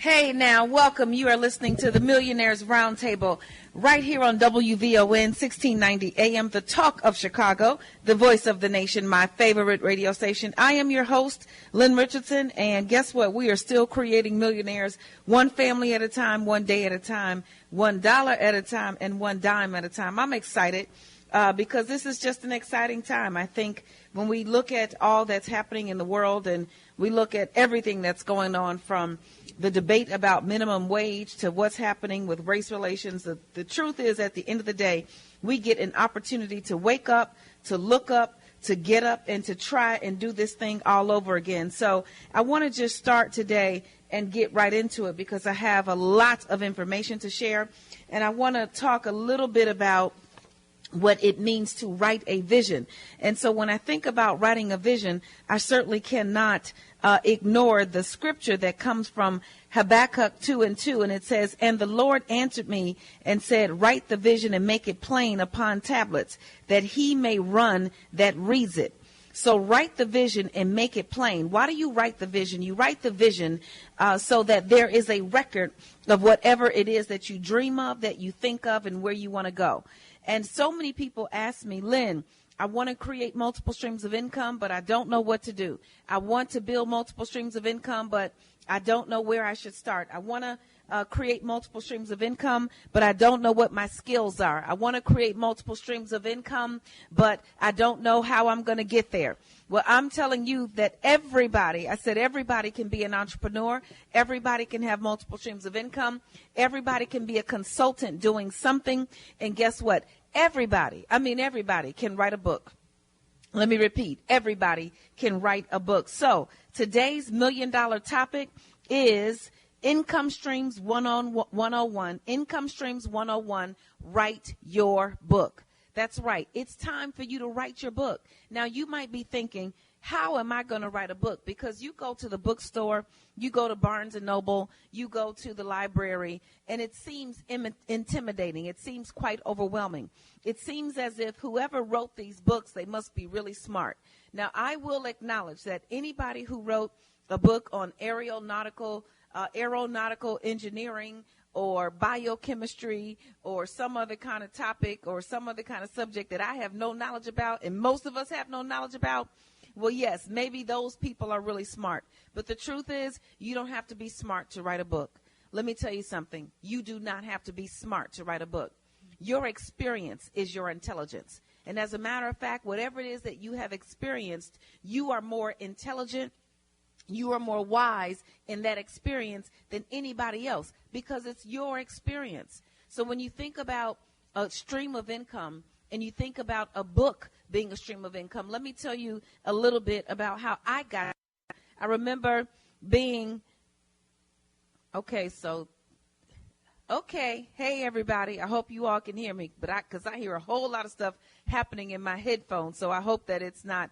Hey now, welcome. You are listening to the Millionaires Roundtable right here on WVON 1690 AM, the talk of Chicago, the voice of the nation, my favorite radio station. I am your host, Lynn Richardson, and guess what? We are still creating millionaires one family at a time, one day at a time, $1 at a time, and one dime at a time. I'm excited because this is just an exciting time. I think when we look at all that's happening in the world and we look at everything that's going on, from the debate about minimum wage to what's happening with race relations, the truth is, at the end of the day, we get an opportunity to wake up, to look up, to get up, and to try and do this thing all over again. So I want to just start today and get right into it because I have a lot of information to share, and I want to talk a little bit about what it means to write a vision. And so when I think about writing a vision, I certainly cannot ignore the scripture that comes from Habakkuk 2:2, and it says, "And the Lord answered me and said, write the vision and make it plain upon tablets, that he may run that reads it." So write the vision and make it plain. Why do you write the vision? You write the vision so that there is a record of whatever it is that you dream of, that you think of, and where you want to go. And so many people ask me, Lynn, I want to create multiple streams of income, but I don't know what to do. I want to build multiple streams of income, but I don't know where I should start. I want to create multiple streams of income, but I don't know what my skills are. I want to create multiple streams of income, but I don't know how I'm going to get there. Well, I'm telling you that everybody can be an entrepreneur. Everybody can have multiple streams of income. Everybody can be a consultant doing something. And guess what? Everybody can write a book. Let me repeat, everybody can write a book. So today's $1 million topic is Income Streams 101. Income Streams 101, write your book. That's right. It's time for you to write your book. Now, you might be thinking, how am I going to write a book? Because you go to the bookstore, you go to Barnes & Noble, you go to the library, and it seems intimidating. It seems quite overwhelming. It seems as if whoever wrote these books, they must be really smart. Now, I will acknowledge that anybody who wrote a book on aeronautical engineering or biochemistry or some other kind of topic or some other kind of subject that I have no knowledge about, and most of us have no knowledge about, well, yes, maybe those people are really smart. But the truth is, you don't have to be smart to write a book. Let me tell you something. You do not have to be smart to write a book. Your experience is your intelligence. And as a matter of fact, whatever it is that you have experienced, you are more intelligent, you are more wise in that experience than anybody else, because it's your experience. So when you think about a stream of income and you think about a book being a stream of income, let me tell you a little bit about how I got it. I remember being, hey everybody, I hope you all can hear me, because I hear a whole lot of stuff happening in my headphones, so I hope that it's not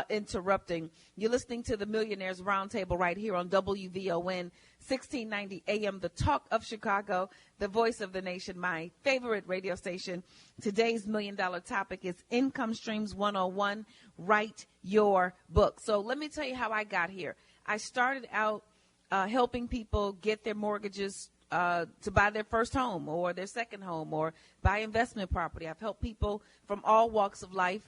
interrupting. You're listening to the Millionaires Roundtable right here on WVON 1690 AM, the talk of Chicago, the voice of the nation, my favorite radio station. Today's $1 million topic is Income Streams 101, write your book. So let me tell you how I got here. I started out helping people get their mortgages to buy their first home or their second home or buy investment property. I've helped people from all walks of life.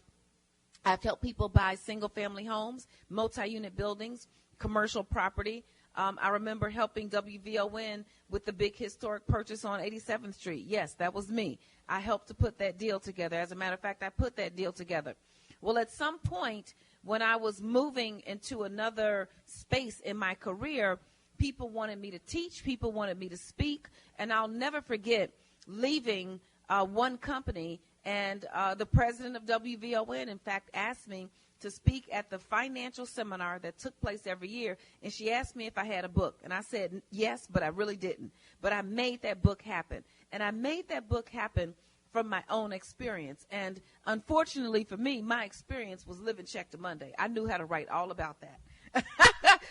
I've helped people buy single-family homes, multi-unit buildings, commercial property. I remember helping WVON with the big historic purchase on 87th Street. Yes, that was me. I helped to put that deal together. As a matter of fact, I put that deal together. Well, at some point when I was moving into another space in my career, people wanted me to teach, people wanted me to speak, and I'll never forget leaving one company, and the president of WVON, in fact, asked me to speak at the financial seminar that took place every year, and she asked me if I had a book, and I said yes, but I really didn't. But I made that book happen, and I made that book happen from my own experience. And unfortunately for me, my experience was living check to Monday. I knew how to write all about that.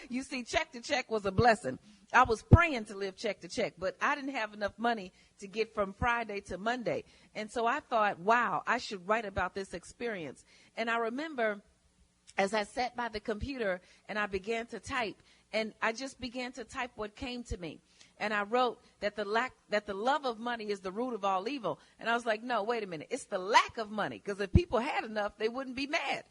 You see, check to check was a blessing. I was praying to live check to check, but I didn't have enough money to get from Friday to Monday. And so I thought, wow, I should write about this experience. And I remember as I sat by the computer and I began to type, and I just began to type what came to me. and I wrote that the love of money is the root of all evil. And I was like, no, wait a minute. It's the lack of money, because if people had enough, they wouldn't be mad.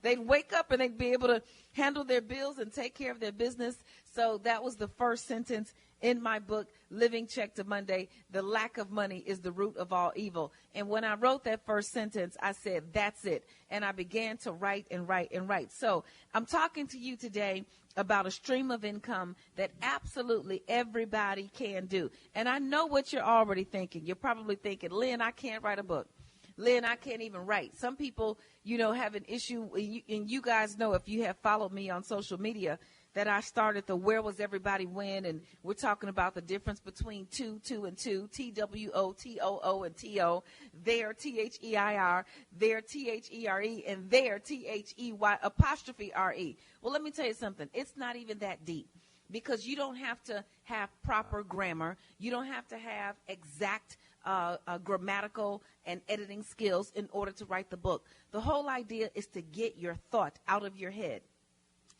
They'd wake up and they'd be able to handle their bills and take care of their business. So that was the first sentence in my book, Living Check to Monday. The lack of money is the root of all evil. And when I wrote that first sentence, I said, that's it. And I began to write and write and write. So I'm talking to you today about a stream of income that absolutely everybody can do. And I know what you're already thinking. You're probably thinking, Lynn, I can't write a book. Lynn, I can't even write. Some people, have an issue, and you guys know, if you have followed me on social media, that I started the Where Was Everybody When, and we're talking about the difference between two, and two, TWO, and TO, there, THEIR, there, THERE, and there, THEY''RE. Well, let me tell you something. It's not even that deep, because you don't have to have proper grammar. You don't have to have exact grammatical and editing skills in order to write the book. The whole idea is to get your thought out of your head.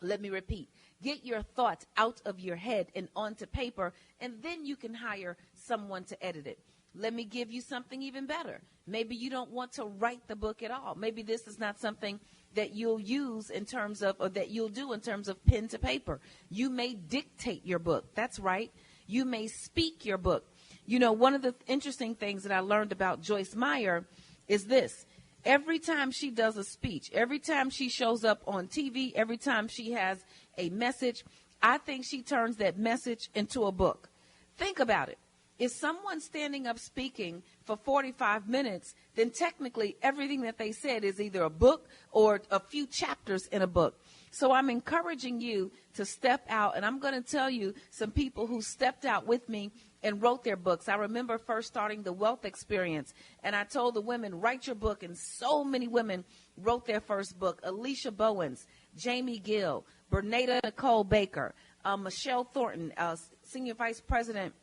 Let me repeat. Get your thoughts out of your head and onto paper, and then you can hire someone to edit it. Let me give you something even better. Maybe you don't want to write the book at all. Maybe this is not something that you'll use in terms of, or that you'll do in terms of pen to paper. You may dictate your book. That's right. You may speak your book. One of the interesting things that I learned about Joyce Meyer is this. Every time she does a speech, every time she shows up on TV, every time she has a message, I think she turns that message into a book. Think about it. If someone's standing up speaking for 45 minutes, then technically everything that they said is either a book or a few chapters in a book. So I'm encouraging you to step out, and I'm going to tell you some people who stepped out with me and wrote their books. I remember first starting the Wealth Experience, and I told the women, write your book, and so many women wrote their first book. Alicia Bowens, Jamie Gill, Bernada Nicole Baker, Michelle Thornton, Senior Vice President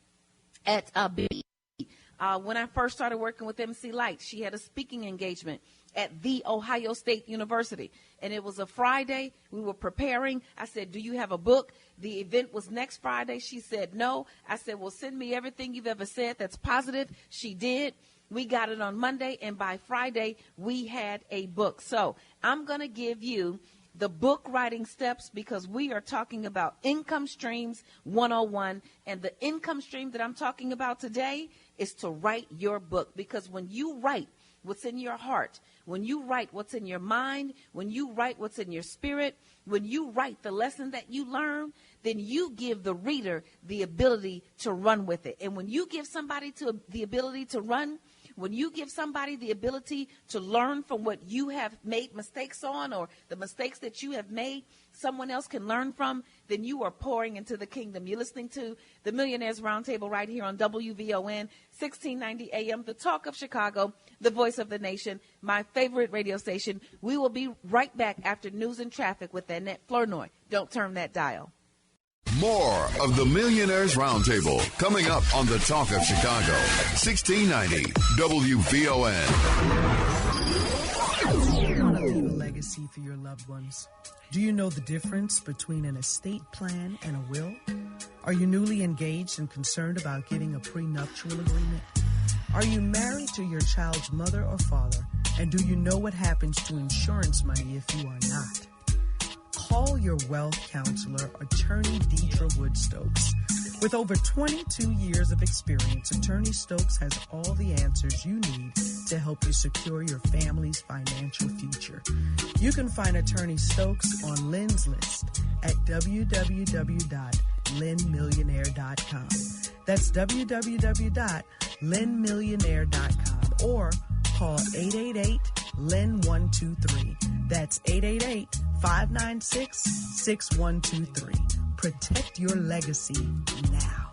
at B. When I first started working with MC Light, she had a speaking engagement at The Ohio State University. And it was a Friday. We were preparing. I said, do you have a book? The event was next Friday. She said, no. I said, well, send me everything you've ever said that's positive. She did. We got it on Monday. And by Friday, we had a book. So I'm going to give you the book writing steps, because we are talking about income streams 101. And the income stream that I'm talking about today is to write your book. Because when you write what's in your heart, when you write what's in your mind, when you write what's in your spirit, when you write the lesson that you learn, then you give the reader the ability to run with it. And when you give somebody the ability to run, when you give somebody the ability to learn from what you have made mistakes on, or the mistakes that you have made, someone else can learn from, then you are pouring into the kingdom. You're listening to the Millionaires Roundtable right here on WVON, 1690 AM, the talk of Chicago, the voice of the nation, my favorite radio station. We will be right back after news and traffic with Annette Flournoy. Don't turn that dial. More of the Millionaires Roundtable coming up on the Talk of Chicago, 1690 WVON. You want to leave a legacy for your loved ones. Do you know the difference between an estate plan and a will? Are you newly engaged and concerned about getting a prenuptial agreement? Are you married to your child's mother or father? And do you know what happens to insurance money if you are not? Call your wealth counselor, Attorney Deidre Wood-Stokes. With over 22 years of experience, Attorney Stokes has all the answers you need to help you secure your family's financial future. You can find Attorney Stokes on Lynn's list at www.lynnmillionaire.com. That's www.lynnmillionaire.com, or call 888-LYNN-123. That's 888-596-6123. Protect your legacy now.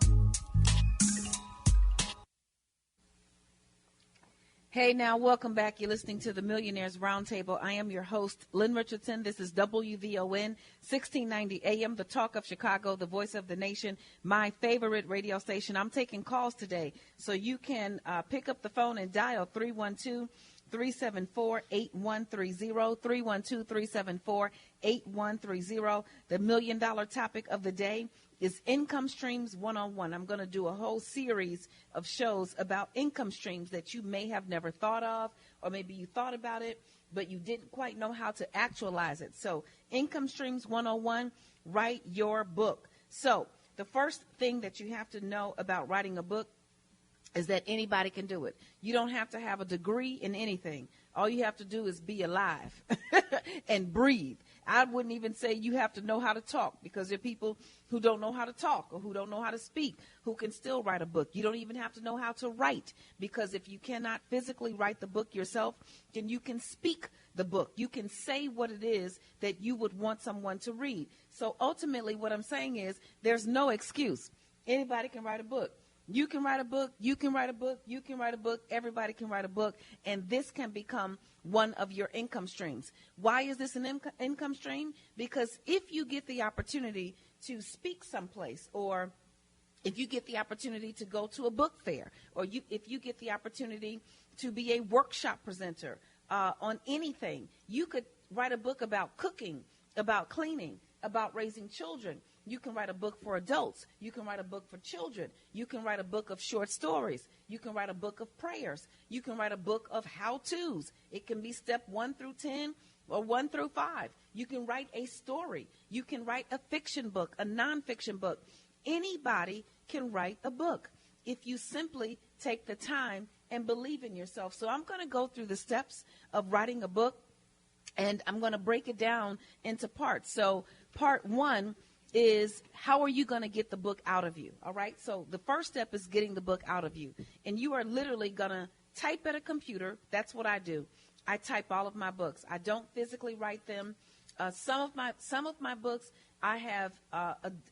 Hey, now, welcome back. You're listening to the Millionaires Roundtable. I am your host, Lynn Richardson. This is WVON, 1690 AM, the talk of Chicago, the voice of the nation, my favorite radio station. I'm taking calls today, so you can pick up the phone and dial 312 312-374-8130, 312-374-8130. The $1 million topic of the day is Income Streams 101. I'm going to do a whole series of shows about income streams that you may have never thought of, or maybe you thought about it, but you didn't quite know how to actualize it. So Income Streams 101, write your book. So the first thing that you have to know about writing a book is that anybody can do it. You don't have to have a degree in anything. All you have to do is be alive and breathe. I wouldn't even say you have to know how to talk, because there are people who don't know how to talk or who don't know how to speak who can still write a book. You don't even have to know how to write, because if you cannot physically write the book yourself, then you can speak the book. You can say what it is that you would want someone to read. So ultimately what I'm saying is there's no excuse. Anybody can write a book. You can write a book, you can write a book, you can write a book, everybody can write a book, and this can become one of your income streams. Why is this an income stream? Because if you get the opportunity to speak someplace, or if you get the opportunity to go to a book fair, or if you get the opportunity to be a workshop presenter on anything, you could write a book about cooking, about cleaning, about raising children. You can write a book for adults. You can write a book for children. You can write a book of short stories. You can write a book of prayers. You can write a book of how-tos. It can be step 1 through 10 or 1 through 5. You can write a story. You can write a fiction book, a nonfiction book. Anybody can write a book if you simply take the time and believe in yourself. So I'm going to go through the steps of writing a book, and I'm going to break it down into parts. So part 1 is, how are you going to get the book out of you? All right. So the first step is getting the book out of you. And you are literally going to type at a computer. That's what I do. I type all of my books. I don't physically write them. Some of my books I have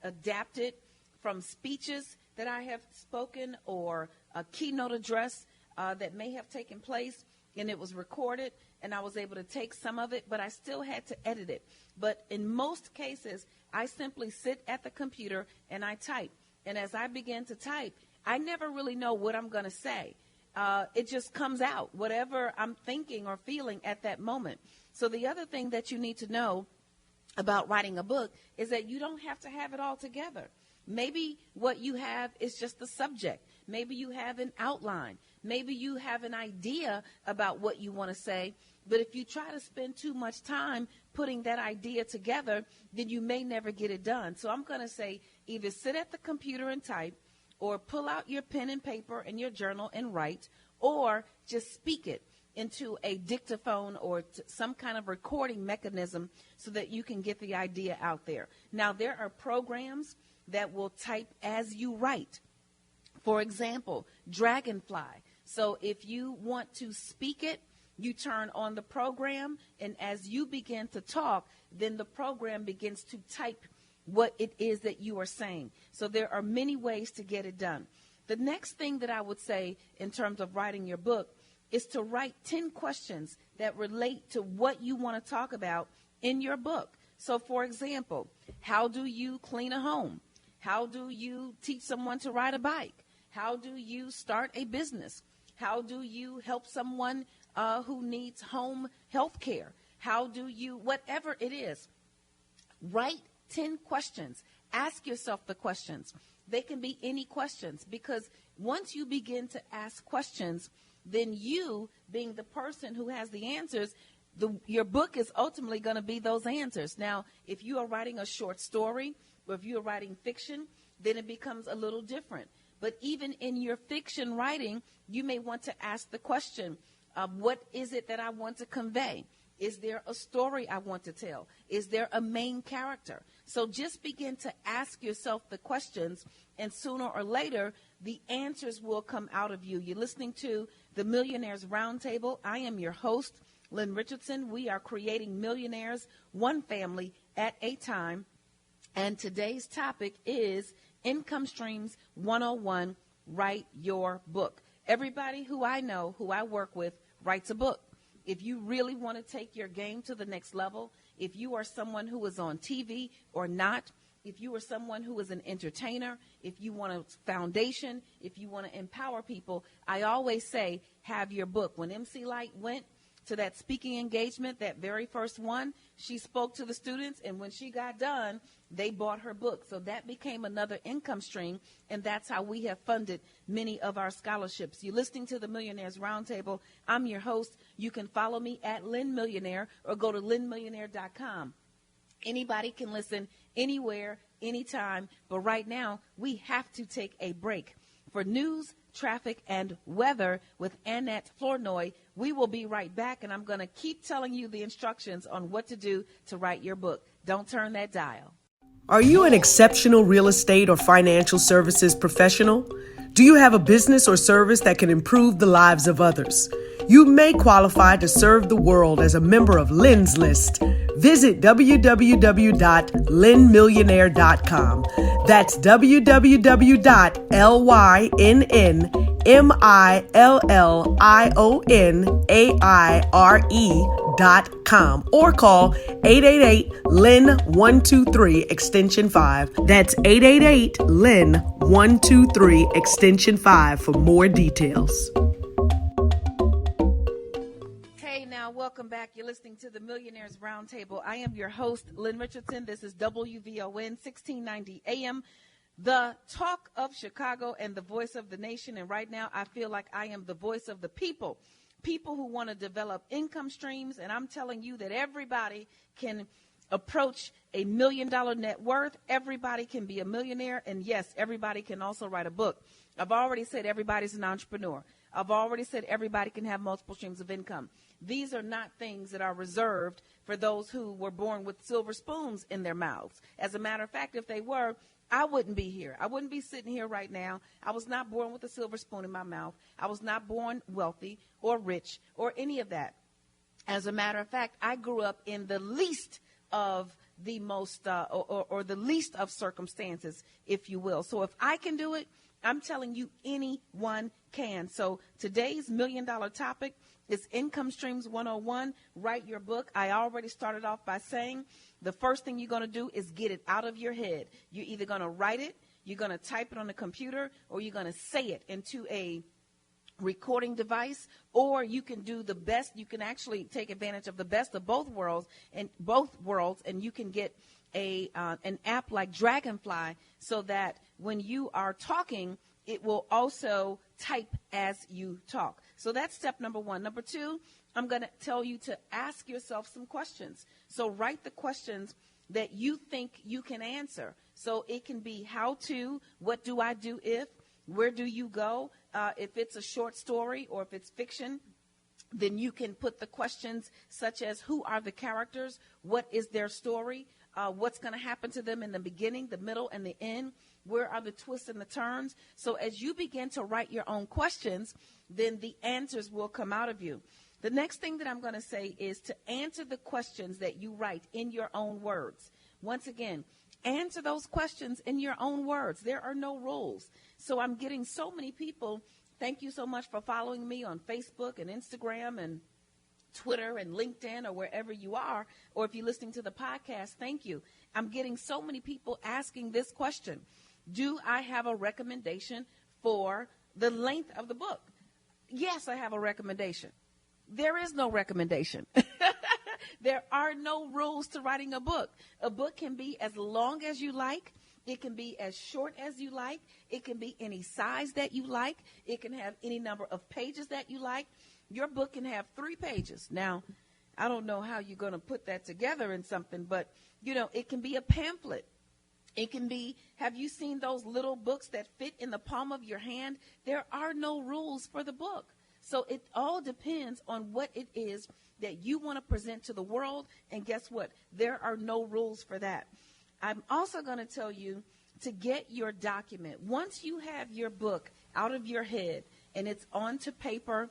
adapted from speeches that I have spoken, or a keynote address that may have taken place, and it was recorded, and I was able to take some of it, but I still had to edit it. But in most cases, I simply sit at the computer and I type. And as I begin to type, I never really know what I'm going to say. It just comes out, whatever I'm thinking or feeling at that moment. So the other thing that you need to know about writing a book is that you don't have to have it all together. Maybe what you have is just the subject. Maybe you have an outline. Maybe you have an idea about what you want to say. But if you try to spend too much time putting that idea together, then you may never get it done. So I'm going to say, either sit at the computer and type, or pull out your pen and paper and your journal and write, or just speak it into a dictaphone or some kind of recording mechanism so that you can get the idea out there. Now, there are programs that will type as you write. For example, Dragonfly. So if you want to speak it, you turn on the program, and as you begin to talk, then the program begins to type what it is that you are saying. So there are many ways to get it done. The next thing that I would say in terms of writing your book is to write 10 questions that relate to what you want to talk about in your book. So, for example, how do you clean a home? How do you teach someone to ride a bike? How do you start a business? How do you help someone who needs home health care? How do you, whatever it is, write 10 questions. Ask yourself the questions. They can be any questions, because once you begin to ask questions, then you, being the person who has the answers, your book is ultimately going to be those answers. Now, if you are writing a short story, or if you are writing fiction, then it becomes a little different. But even in your fiction writing, you may want to ask the question, what is it that I want to convey? Is there a story I want to tell? Is there a main character? So just begin to ask yourself the questions, and sooner or later, the answers will come out of you. You're listening to the Millionaires Roundtable. I am your host, Lynn Richardson. We are creating millionaires, one family at a time. And today's topic is Income Streams 101, Write Your Book. Everybody who I know, who I work with, writes a book. If you really want to take your game to the next level, if you are someone who is on TV or not, if you are someone who is an entertainer, if you want a foundation, if you want to empower people, I always say have your book. When MC Light went to that speaking engagement, that very first one, she spoke to the students, and when she got done, they bought her book. So that became another income stream, and that's how we have funded many of our scholarships. You're listening to the Millionaires Roundtable. I'm your host. You can follow me at Lynn Millionaire or go to lynnmillionaire.com. Anybody can listen anywhere, anytime, but right now we have to take a break. For news, traffic, and weather with Annette Flournoy, we will be right back, and I'm going to keep telling you the instructions on what to do to write your book. Don't turn that dial. Are you an exceptional real estate or financial services professional? Do you have a business or service that can improve the lives of others? You may qualify to serve the world as a member of Lynn's List. Visit www.lynnmillionaire.com. That's www.lynnmillionaire.com or call 888-LYNN-123 extension 5. That's 888-LYNN-123 extension 5 for more details. Welcome back. You're listening to the Millionaires Roundtable. I am your host, Lynn Richardson. This is WVON 1690 AM, the talk of Chicago and the voice of the nation. And right now, I feel like I am the voice of the people who want to develop income streams. And I'm telling you that everybody can approach $1 million net worth. Everybody can be a millionaire. And yes, everybody can also write a book. I've already said everybody's an entrepreneur. I've already said everybody can have multiple streams of income. These are not things that are reserved for those who were born with silver spoons in their mouths. As a matter of fact, if they were, I wouldn't be here. I wouldn't be sitting here right now. I was not born with a silver spoon in my mouth. I was not born wealthy or rich or any of that. As a matter of fact, I grew up in the least of the most or the least of circumstances, if you will. So if I can do it, I'm telling you, anyone can. So today's $1 million topic is Income Streams 101. Write your book. I already started off by saying the first thing you're going to do is get it out of your head. You're either going to write it, you're going to type it on the computer, or you're going to say it into a recording device, or you can do the best. You can actually take advantage of the best of both worlds, and you can get an app like Dragonfly so that when you are talking, it will also type as you talk. So that's step number one. Number two, I'm going to tell you to ask yourself some questions. So write the questions that you think you can answer. So it can be how to, what do I do if, where do you go? If it's a short story or if it's fiction, then you can put the questions such as who are the characters, what is their story, what's going to happen to them in the beginning, the middle, and the end. Where are the twists and the turns? So as you begin to write your own questions, then the answers will come out of you. The next thing that I'm going to say is to answer the questions that you write in your own words. Once again, answer those questions in your own words. There are no rules. So I'm getting so many people. Thank you so much for following me on Facebook and Instagram and Twitter and LinkedIn or wherever you are, or if you're listening to the podcast, thank you. I'm getting so many people asking this question. Do I have a recommendation for the length of the book? Yes, I have a recommendation. There is no recommendation. There are no rules to writing a book. A book can be as long as you like. It can be as short as you like. It can be any size that you like. It can have any number of pages that you like. Your book can have 3 pages. Now, I don't know how you're going to put that together in something, but, it can be a pamphlet. It can be, have you seen those little books that fit in the palm of your hand? There are no rules for the book. So it all depends on what it is that you want to present to the world. And guess what? There are no rules for that. I'm also going to tell you to get your document. Once you have your book out of your head and it's onto paper,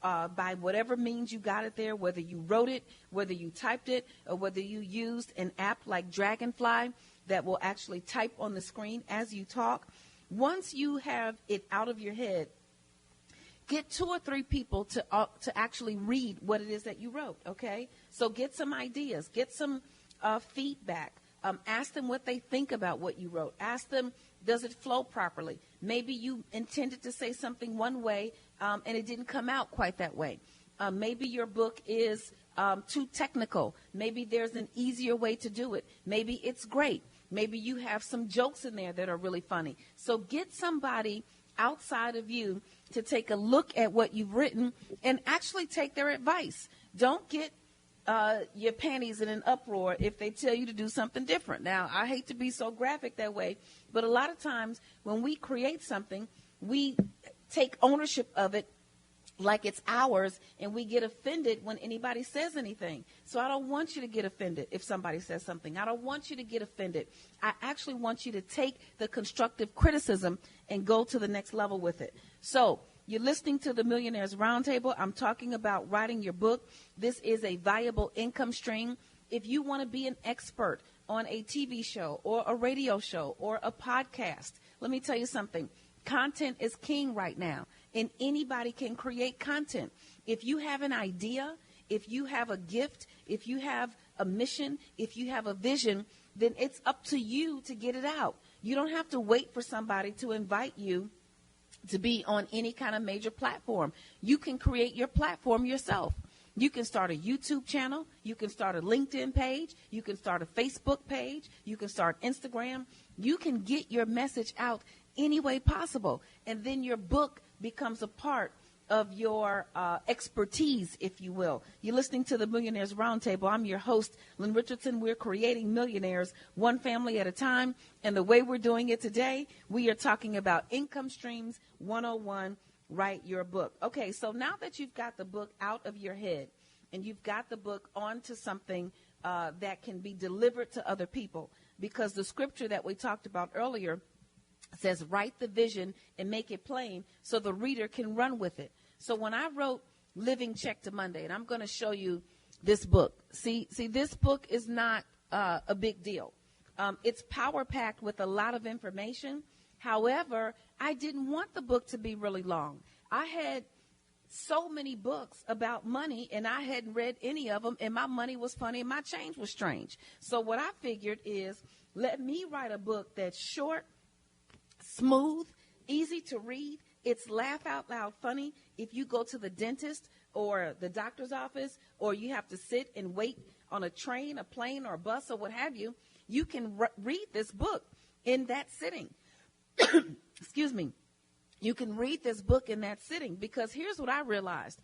by whatever means you got it there, whether you wrote it, whether you typed it, or whether you used an app like Dragonfly that will actually type on the screen as you talk. Once you have it out of your head, get 2 or 3 people to actually read what it is that you wrote, okay? So get some ideas, get some feedback. Ask them what they think about what you wrote. Ask them, does it flow properly? Maybe you intended to say something one way, and it didn't come out quite that way. Maybe your book is too technical. Maybe there's an easier way to do it. Maybe it's great. Maybe you have some jokes in there that are really funny. So get somebody outside of you to take a look at what you've written and actually take their advice. Don't get your panties in an uproar if they tell you to do something different. Now, I hate to be so graphic that way, but a lot of times when we create something, we take ownership of it like it's ours, and we get offended when anybody says anything. So I don't want you to get offended if somebody says something. I don't want you to get offended. I actually want you to take the constructive criticism and go to the next level with it. So you're listening to the Millionaires Roundtable. I'm talking about writing your book. This is a valuable income stream. If you want to be an expert on a TV show or a radio show or a podcast, let me tell you something. Content is king right now, and anybody can create content. If you have an idea, if you have a gift, if you have a mission, if you have a vision, then it's up to you to get it out. You don't have to wait for somebody to invite you to be on any kind of major platform. You can create your platform yourself. You can start a YouTube channel. You can start a LinkedIn page. You can start a Facebook page. You can start Instagram. You can get your message out any way possible. And then your book becomes a part of your expertise, if you will. You're listening to the Millionaires Roundtable. I'm your host, Lynn Richardson. We're creating millionaires one family at a time. And the way we're doing it today, we are talking about Income Streams 101, Write Your Book. Okay, so now that you've got the book out of your head and you've got the book onto something that can be delivered to other people, because the scripture that we talked about earlier says, write the vision and make it plain so the reader can run with it. So when I wrote Living Check to Monday, and I'm going to show you this book. See, this book is not a big deal. It's power-packed with a lot of information. However, I didn't want the book to be really long. I had so many books about money, and I hadn't read any of them, and my money was funny and my change was strange. So what I figured is, let me write a book that's short, smooth, easy to read. It's laugh out loud funny. If you go to the dentist or the doctor's office, or you have to sit and wait on a train, a plane, or a bus, or what have you, you can read this book in that sitting. Excuse me. You can read this book in that sitting, because here's what I realized.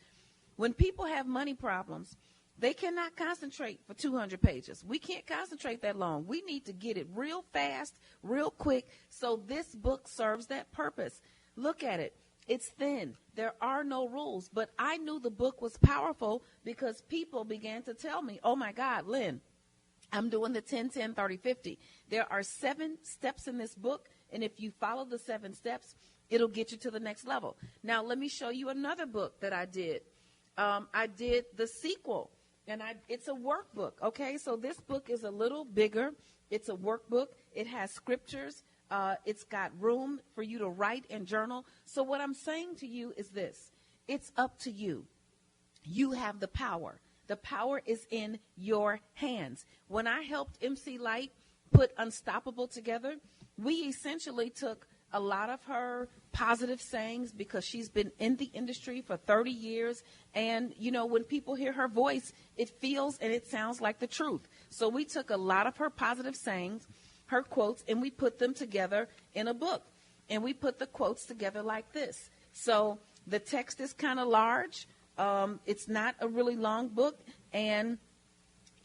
When people have money problems, they cannot concentrate for 200 pages. We can't concentrate that long. We need to get it real fast, real quick. So this book serves that purpose. Look at it. It's thin. There are no rules. But I knew the book was powerful because people began to tell me, oh, my God, Lynn, I'm doing the 10, 10, 30, 50. There are 7 steps in this book. And if you follow the 7 steps, it'll get you to the next level. Now, let me show you another book that I did. I did the sequel. And it's a workbook, okay? So this book is a little bigger. It's a workbook. It has scriptures. It's got room for you to write and journal. So what I'm saying to you is this. It's up to you. You have the power. The power is in your hands. When I helped MC Light put Unstoppable together, we essentially took a lot of her positive sayings, because she's been in the industry for 30 years. And, you know, when people hear her voice, it feels and it sounds like the truth. So we took a lot of her positive sayings, her quotes, and we put them together in a book. And we put the quotes together like this. So the text is kind of large. It's not a really long book. And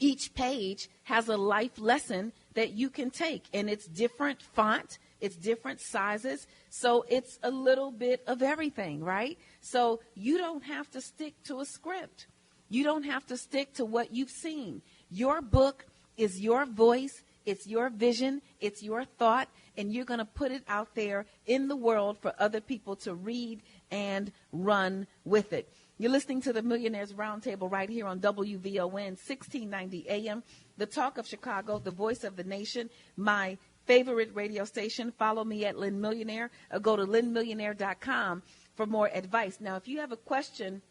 each page has a life lesson that you can take. And it's different font. It's different sizes. So it's a little bit of everything, right? So you don't have to stick to a script. You don't have to stick to what you've seen. Your book is your voice. It's your vision. It's your thought. And you're going to put it out there in the world for other people to read and run with it. You're listening to the Millionaires Roundtable right here on WVON 1690 AM, the talk of Chicago, the voice of the nation, my favorite radio station. Follow me at Lynn Millionaire, or go to lynnmillionaire.com for more advice. Now, if you have a question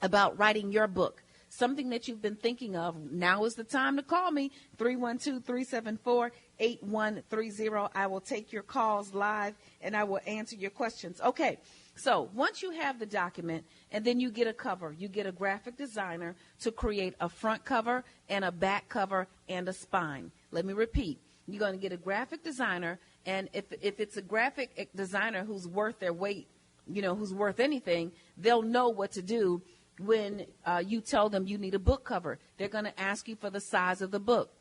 about writing your book, something that you've been thinking of, now is the time to call me, 312-374-8130. I will take your calls live, and I will answer your questions. Okay, so once you have the document, and then you get a cover, you get a graphic designer to create a front cover and a back cover and a spine. Let me repeat. You're going to get a graphic designer, and if it's a graphic designer who's worth their weight, who's worth anything, they'll know what to do when you tell them you need a book cover. They're going to ask you for the size of the book.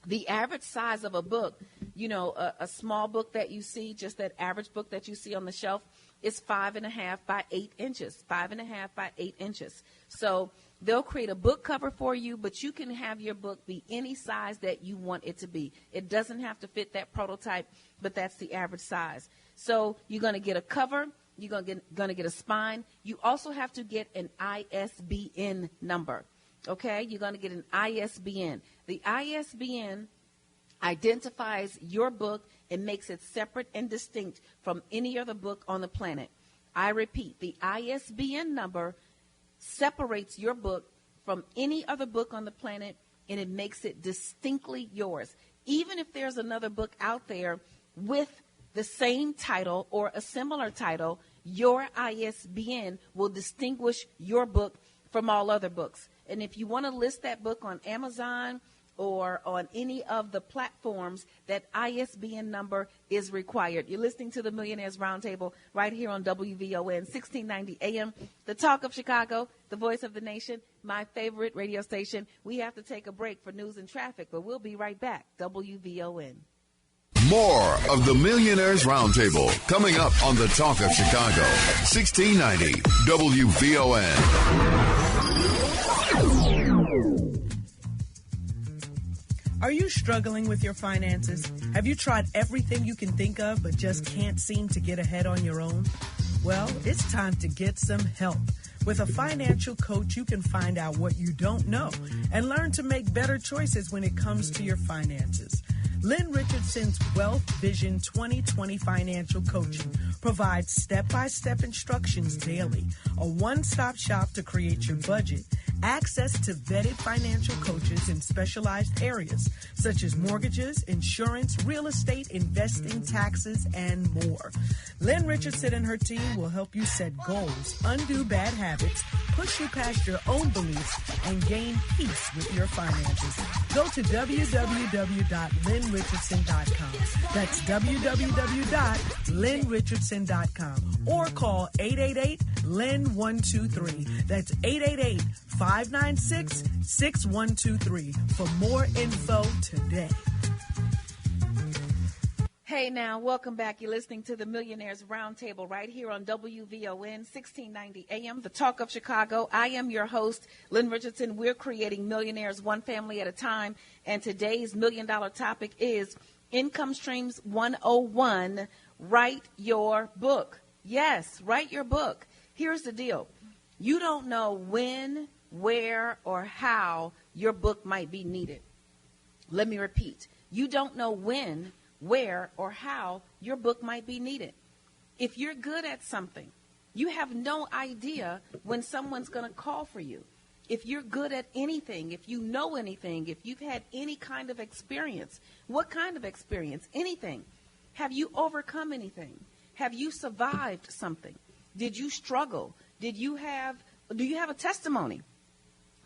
The average size of a book, a small book that you see, just that average book that you see on the shelf, is 5.5 by 8 inches, 5.5 by 8 inches. So they'll create a book cover for you, but you can have your book be any size that you want it to be. It doesn't have to fit that prototype, but that's the average size. So you're going to get a cover. You're going to get a spine. You also have to get an ISBN number. Okay? You're going to get an ISBN. The ISBN identifies your book and makes it separate and distinct from any other book on the planet. I repeat, the ISBN number separates your book from any other book on the planet, and it makes it distinctly yours. Even if there's another book out there with the same title or a similar title, your ISBN will distinguish your book from all other books. And if you want to list that book on Amazon or on any of the platforms, that ISBN number is required. You're listening to the Millionaires Roundtable right here on WVON 1690 AM, the talk of Chicago, the voice of the nation, my favorite radio station. We have to take a break for news and traffic, but we'll be right back. WVON. More of the Millionaires Roundtable coming up on the Talk of Chicago, 1690 WVON. Are you struggling with your finances? Have you tried everything you can think of but just can't seem to get ahead on your own? Well, it's time to get some help. With a financial coach, you can find out what you don't know and learn to make better choices when it comes to your finances. Lynn Richardson's Wealth Vision 2020 Financial Coaching provides step-by-step instructions daily, a one-stop shop to create your budget, access to vetted financial coaches in specialized areas such as mortgages, insurance, real estate, investing, taxes, and more. Lynn Richardson and her team will help you set goals, undo bad habits, push you past your own beliefs, and gain peace with your finances. Go to www.lynnrichardson.com. That's www.lynnrichardson.com or call 888-LYNN-123. That's 888-596-6123 for more info today. Hey now, welcome back. You're listening to the Millionaires Roundtable right here on WVON 1690 AM, the talk of Chicago. I am your host, Lynn Richardson. We're creating millionaires one family at a time, and today's $1 million topic is Income Streams 101, Write Your Book. Yes, write your book. Here's the deal. You don't know when, where, or how your book might be needed. Let me repeat. You don't know when, where, or how your book might be needed. If you're good at something, you have no idea when someone's going to call for you. If you're good at anything, if you know anything, if you've had any kind of experience, what kind of experience? Anything. Have you overcome anything? Have you survived something? Did you struggle? Do you have a testimony?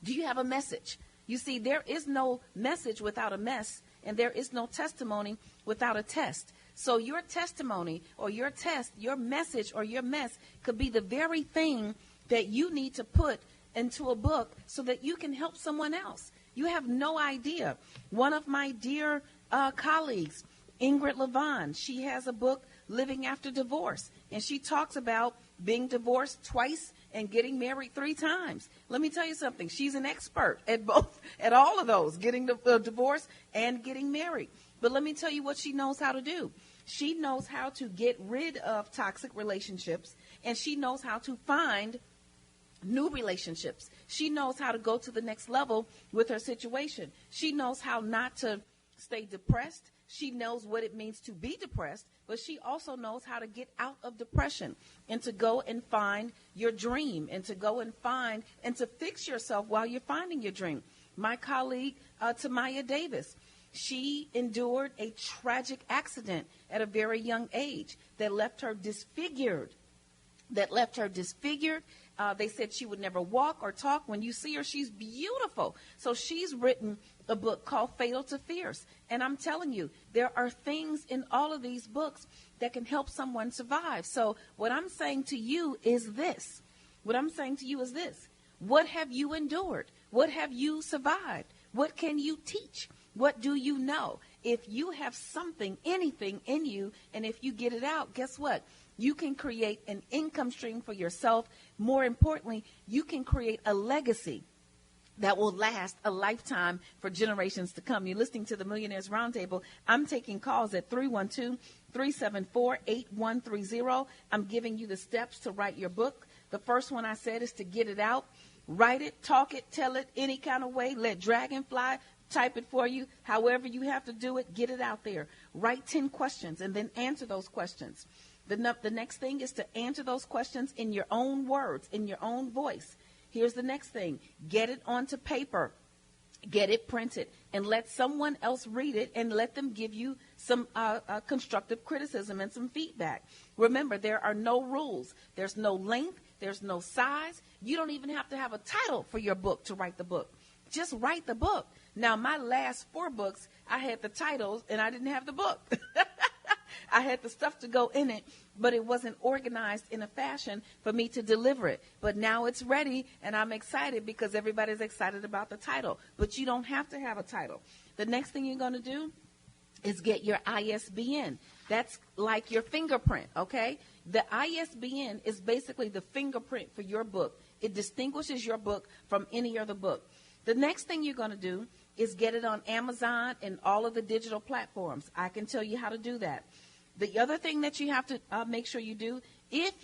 Do you have a message? You see, there is no message without a mess, and there is no testimony without a test. So your testimony or your test, your message or your mess could be the very thing that you need to put into a book so that you can help someone else. You have no idea. One of my dear colleagues, Ingrid Levon, she has a book, Living After Divorce, and she talks about being divorced twice and getting married 3 times. Let me tell you something. She's an expert at both, at all of those, getting the divorce and getting married. But let me tell you what she knows how to do. She knows how to get rid of toxic relationships, and she knows how to find new relationships. She knows how to go to the next level with her situation. She knows how not to stay depressed. She knows what it means to be depressed, but she also knows how to get out of depression and to go and find your dream and to go and find and to fix yourself while you're finding your dream. My colleague, Tamaya Davis, she endured a tragic accident at a very young age that left her disfigured. They said she would never walk or talk. When you see her, she's beautiful. So she's written a book called Fatal to Fierce. And I'm telling you, there are things in all of these books that can help someone survive. So what I'm saying to you is this. What have you endured? What have you survived? What can you teach? What do you know? If you have something, anything in you, and if you get it out, guess what? You can create an income stream for yourself. More importantly, you can create a legacy that will last a lifetime for generations to come. You're listening to the Millionaires Roundtable. I'm taking calls at 312-374-8130. I'm giving you the steps to write your book. The first one I said is to get it out. Write it, talk it, tell it any kind of way. Let Dragonfly type it for you. However you have to do it, get it out there. Write 10 questions and then answer those questions. The next thing is to answer those questions in your own words, in your own voice. Here's the next thing. Get it onto paper. Get it printed and let someone else read it and let them give you some constructive criticism and some feedback. Remember, there are no rules. There's no length. There's no size. You don't even have to have a title for your book to write the book. Just write the book. Now, my last 4 books, I had the titles and I didn't have the book. I had the stuff to go in it, but it wasn't organized in a fashion for me to deliver it. But now it's ready, and I'm excited because everybody's excited about the title. But you don't have to have a title. The next thing you're going to do is get your ISBN. That's like your fingerprint, okay? The ISBN is basically the fingerprint for your book. It distinguishes your book from any other book. The next thing you're going to do is get it on Amazon and all of the digital platforms. I can tell you how to do that. The other thing that you have to make sure you do,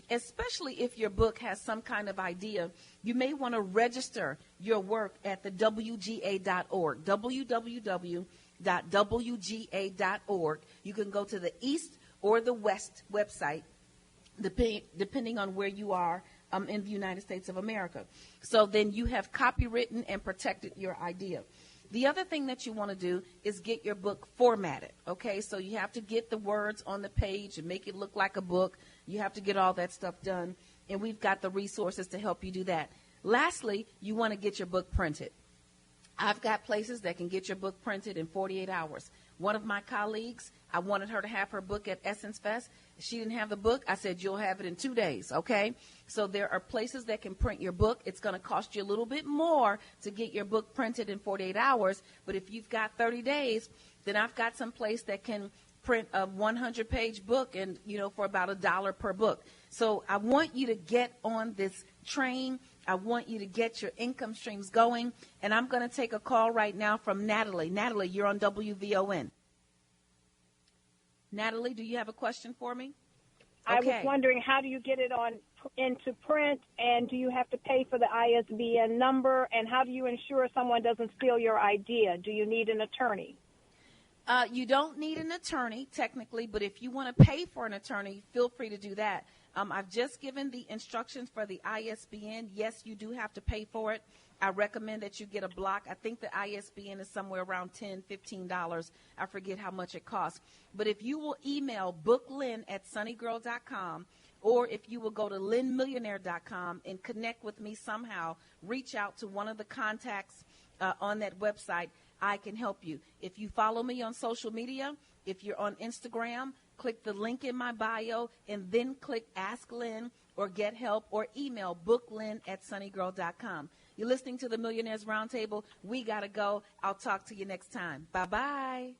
especially if your book has some kind of idea, you may want to register your work at the WGA.org, www.wga.org. You can go to the East or the West website, depending on where you are in the United States of America. So then you have copywritten and protected your idea. The other thing that you want to do is get your book formatted, okay? So you have to get the words on the page and make it look like a book. You have to get all that stuff done, and we've got the resources to help you do that. Lastly, you want to get your book printed. I've got places that can get your book printed in 48 hours. One of my colleagues, I wanted her to have her book at Essence Fest. She didn't have the book. I said, you'll have it in 2 days, okay? So there are places that can print your book. It's going to cost you a little bit more to get your book printed in 48 hours. But if you've got 30 days, then I've got some place that can print a 100-page book and, for about $1 per book. So I want you to get on this train. I want you to get your income streams going. And I'm going to take a call right now from Natalie. Natalie, you're on WVON. Natalie, do you have a question for me? Okay. I was wondering, how do you get it into print, and do you have to pay for the ISBN number, and how do you ensure someone doesn't steal your idea? Do you need an attorney? You don't need an attorney, technically, but if you want to pay for an attorney, feel free to do that. I've just given the instructions for the ISBN. Yes, you do have to pay for it. I recommend that you get a block. I think the ISBN is somewhere around $10, $15. I forget how much it costs. But if you will email booklynn@sunnygirl.com, or if you will go to lynnmillionaire.com and connect with me somehow, reach out to one of the contacts on that website, I can help you. If you follow me on social media, if you're on Instagram, click the link in my bio and then click Ask Lynn or Get Help or email booklynn@sunnygirl.com. You're listening to the Millionaires Roundtable. We got to go. I'll talk to you next time. Bye-bye.